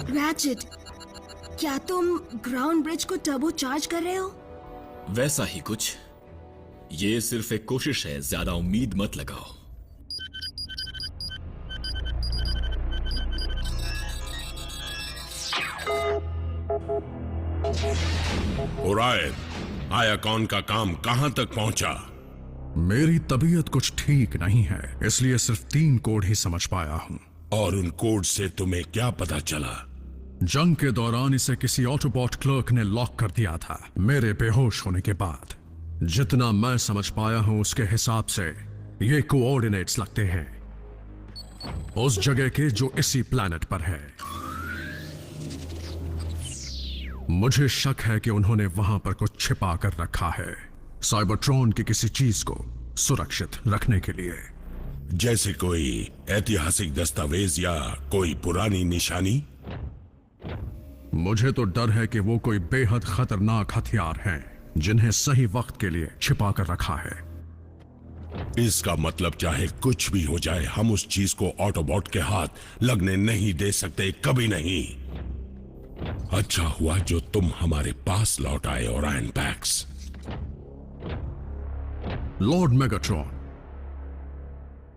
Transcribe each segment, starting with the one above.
Ratchet, क्या तुम ground bridge को टर्बो चार्ज कर रहे हो? वैसा ही कुछ। ये सिर्फ एक कोशिश है, ज्यादा उम्मीद मत लगाओ। ओरायन, आयाकॉन का काम कहां तक पहुंचा? मेरी तबीयत कुछ ठीक नहीं है, इसलिए सिर्फ 3 कोड ही समझ पाया हूं। और उन कोड से तुम्हें क्या पता चला? जंग के दौरान इसे किसी ऑटोबॉट क्लर्क ने लॉक कर दिया था, मेरे बेहोश होने के बाद। जितना मैं समझ पाया हूं उसके हिसाब से ये कोऑर्डिनेट्स लगते हैं उस जगह के जो इसी प्लैनेट पर है। मुझे शक है कि उन्होंने वहां पर कुछ छिपा कर रखा है, साइबरट्रॉन की किसी चीज को सुरक्षित रखने के लिए। जैसे कोई ऐतिहासिक दस्तावेज या कोई पुरानी निशानी? मुझे तो डर है कि वो कोई बेहद खतरनाक हथियार हैं जिन्हें सही वक्त के लिए छिपा कर रखा है। इसका मतलब चाहे कुछ भी हो जाए, हम उस चीज को ऑटोबॉट के हाथ लगने नहीं दे सकते, कभी नहीं। अच्छा हुआ जो तुम हमारे पास लौट आए, ओरायन पैक्स। लॉर्ड मेगाट्रॉन,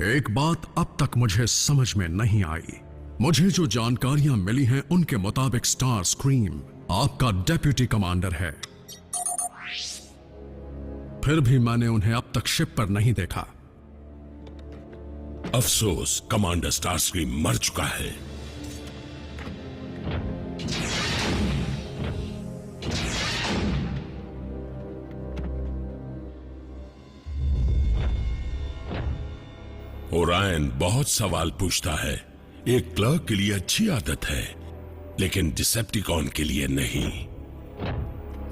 एक बात अब तक मुझे समझ में नहीं आई। मुझे जो जानकारियां मिली हैं उनके मुताबिक स्टार स्क्रीम आपका डेप्यूटी कमांडर है, फिर भी मैंने उन्हें अब तक शिप पर नहीं देखा। अफसोस, कमांडर स्टारस्क्रीम मर चुका है। ओरायन बहुत सवाल पूछता है। एक क्लर्क के लिए अच्छी आदत है, लेकिन डिसेप्टिकॉन के लिए नहीं।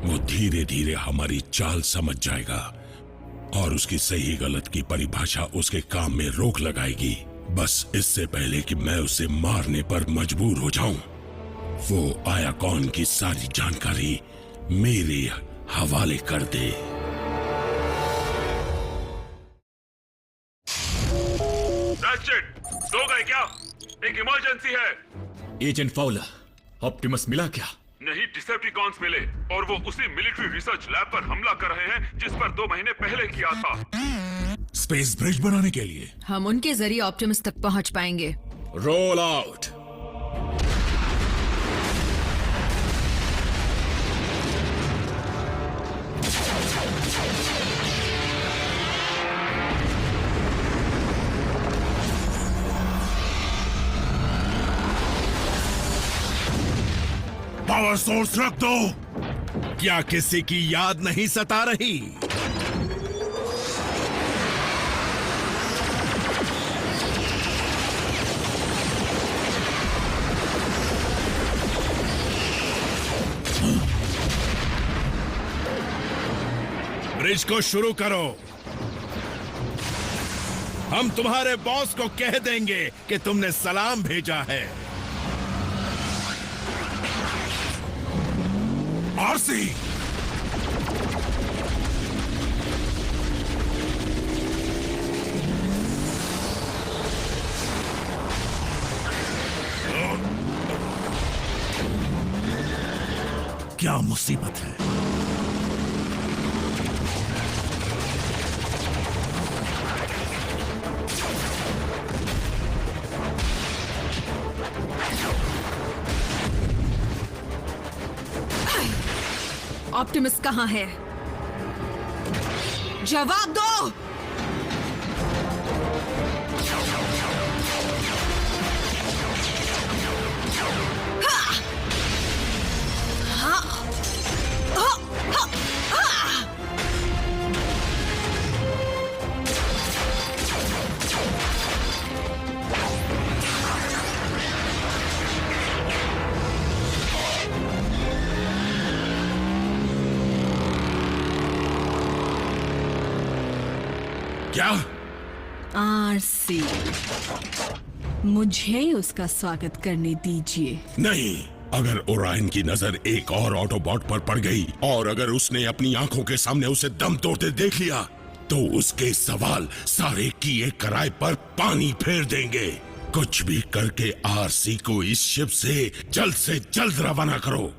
वो धीरे धीरे हमारी चाल समझ जाएगा और उसकी सही गलत की परिभाषा उसके काम में रोक लगाएगी, बस इससे पहले कि मैं उसे मारने पर मजबूर हो जाऊं। वो आयाकॉन की सारी जानकारी मेरे हवाले कर दे। सो गए क्या? एक इमरजेंसी है। एजेंट फाउलर, ऑप्टिमस मिला क्या? नहीं, डिसेप्टिकॉन्स मिले और वो उसी मिलिट्री रिसर्च लैब पर हमला कर रहे हैं जिस पर 2 महीने पहले किया था। स्पेस ब्रिज बनाने के लिए हम उनके जरिए ऑप्टिमस तक पहुंच पाएंगे। Roll out. पावर सोर्स रख दो। क्या किसी की याद नहीं सता रही? ब्रिज को शुरू करो। हम तुम्हारे बॉस को कह देंगे कि तुमने सलाम भेजा है। आरसी, क्या मुसीबत है? ऑप्टिमस कहाँ है? जवाब दो। क्या? आरसी, मुझे उसका स्वागत करने दीजिए। नहीं, अगर ओरायन की नजर एक और ऑटोबॉट पर पड़ गई और अगर उसने अपनी आंखों के सामने उसे दम तोड़ते देख लिया, तो उसके सवाल सारे किए कराए पर पानी फेर देंगे। कुछ भी करके आरसी को इस शिप से जल्द रवाना करो।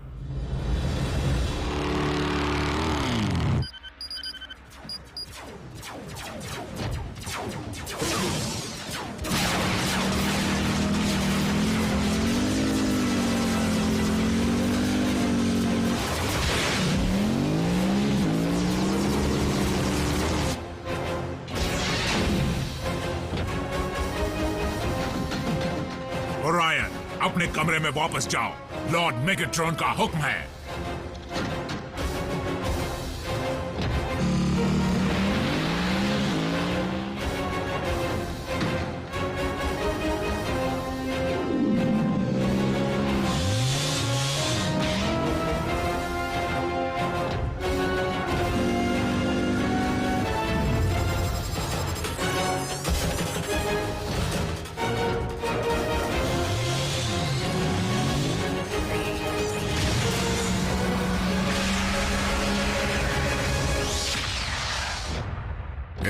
ओरायन, अपने कमरे में वापस जाओ। लॉर्ड मेगाट्रॉन का हुक्म है।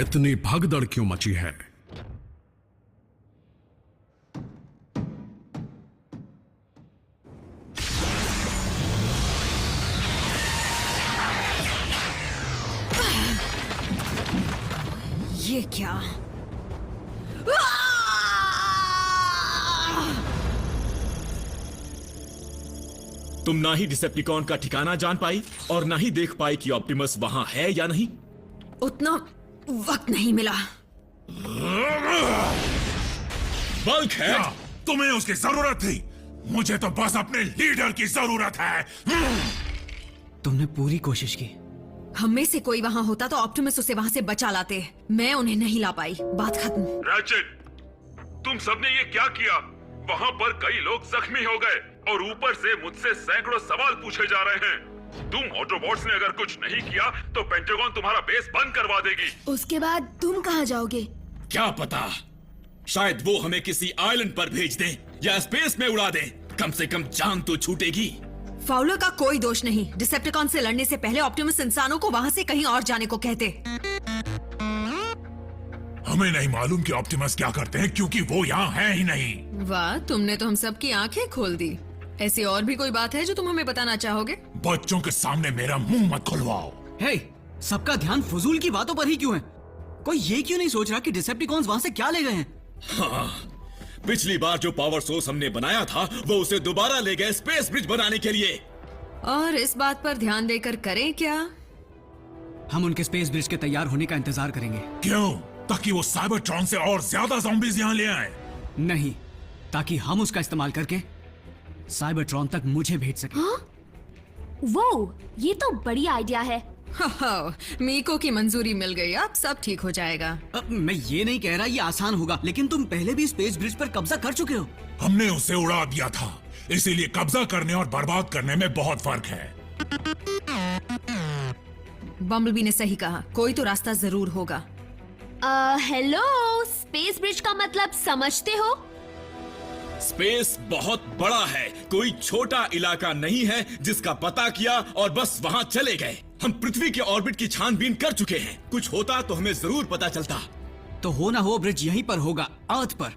इतनी भगदड़ क्यों मची है? ये क्या? तुम ना ही डिसेप्टिकॉन का ठिकाना जान पाई और ना ही देख पाई कि ऑप्टिमस वहां है या नहीं। उतना वक्त नहीं मिला। बल्क है। क्या तुम्हें उसकी जरूरत थी? मुझे तो बस अपने लीडर की जरूरत है। तुमने पूरी कोशिश की। हम में से कोई वहां होता तो ऑप्टिमस उसे वहां से बचा लाते। मैं उन्हें नहीं ला पाई। बात खत्म। रैचेट, तुम सबने ये क्या किया? वहां पर कई लोग जख्मी हो गए और ऊपर से मुझसे सैकड़ों सवाल पूछे जा रहे हैं। तुम ऑटोबॉट्स ने अगर कुछ नहीं किया तो पेंटागन तुम्हारा बेस बंद करवा देगी। उसके बाद तुम कहाँ जाओगे? क्या पता, शायद वो हमें किसी आइलैंड पर भेज दें या स्पेस में उड़ा दें। कम से कम जान तो छूटेगी। फाउलर का कोई दोष नहीं। डिसेप्टिकॉन से लड़ने से पहले ऑप्टिमस इंसानों को वहां से कहीं और जाने को कहते। हमें नहीं मालूम कि ऑप्टिमस क्या करते हैं क्योंकि वो यहाँ है ही नहीं। वाह, तुमने तो हम सबकी आंखें खोल दी। ऐसी और भी कोई बात है जो तुम हमें बताना चाहोगे? बच्चों के सामने मेरा मुंह मत खुलवाओ। हे, सबका ध्यान फजूल की बातों पर ही क्यों है? कोई ये क्यों नहीं सोच रहा कि डिसेप्टिकॉन्स वहां से क्या ले गए हैं? हाँ, पिछली बार जो पावर सोर्स हमने बनाया था वो उसे दोबारा ले गए स्पेस ब्रिज बनाने के लिए। और इस बात पर ध्यान देकर करें क्या? हम उनके स्पेस ब्रिज के तैयार होने का इंतजार करेंगे। क्यों? ताकि वो साइबरट्रॉन से और ज्यादा ज़ॉम्बीज़ यहाँ ले आए। नहीं, ताकि हम उसका इस्तेमाल करके साइबरट्रॉन तक मुझे भेज सके। वो ये तो बड़ी आइडिया है। मीको की मंजूरी मिल गई, अब सब ठीक हो जाएगा। अब मैं ये नहीं कह रहा ये आसान होगा, लेकिन तुम पहले भी स्पेस ब्रिज पर कब्जा कर चुके हो। हमने उसे उड़ा दिया था, इसीलिए कब्जा करने और बर्बाद करने में बहुत फर्क है। बम्बलबी ने सही कहा, कोई तो रास्ता जरूर होगा। हेलो, स्पेस ब्रिज का मतलब समझते हो? स्पेस बहुत बड़ा है, कोई छोटा इलाका नहीं है जिसका पता किया और बस वहां चले गए। हम पृथ्वी के ऑर्बिट की छानबीन कर चुके हैं। कुछ होता तो हमें जरूर पता चलता। तो हो ना हो ब्रिज यहीं पर होगा, अर्थ पर।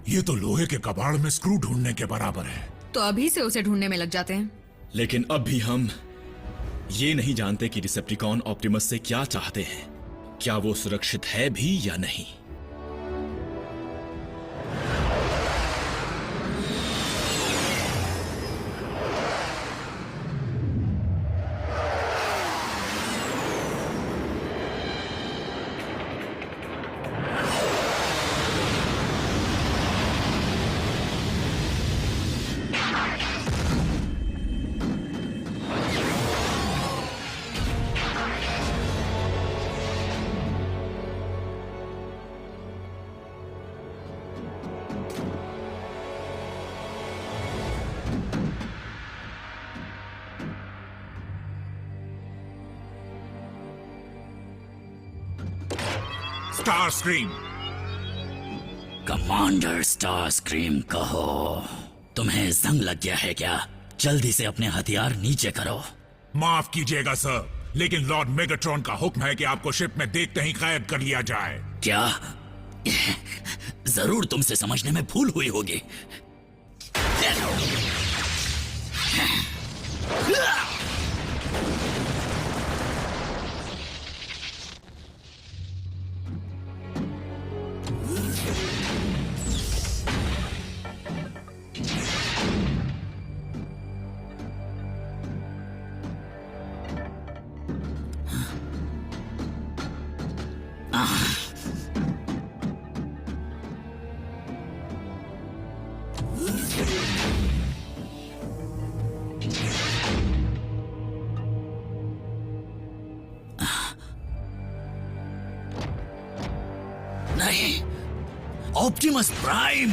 ये तो लोहे के कबाड़ में स्क्रू ढूंढने के बराबर है। तो अभी से उसे ढूंढने में लग जाते हैं। लेकिन अब भी हम ये नहीं जानते कि डिसेप्टिकॉन ऑप्टिमस से क्या चाहते हैं। क्या वो सुरक्षित है भी या नहीं। Star scream. Commander star scream कहो, तुम्हें जंग लग गया है क्या? जल्दी से अपने हथियार नीचे करो। माफ कीजिएगा सर, लेकिन लॉर्ड मेगाट्रॉन का हुक्म है कि आपको शिप में देखते ही कैद कर लिया जाए। क्या? जरूर तुमसे समझने में भूल हुई होगी। नहीं, ऑप्टिमस प्राइम।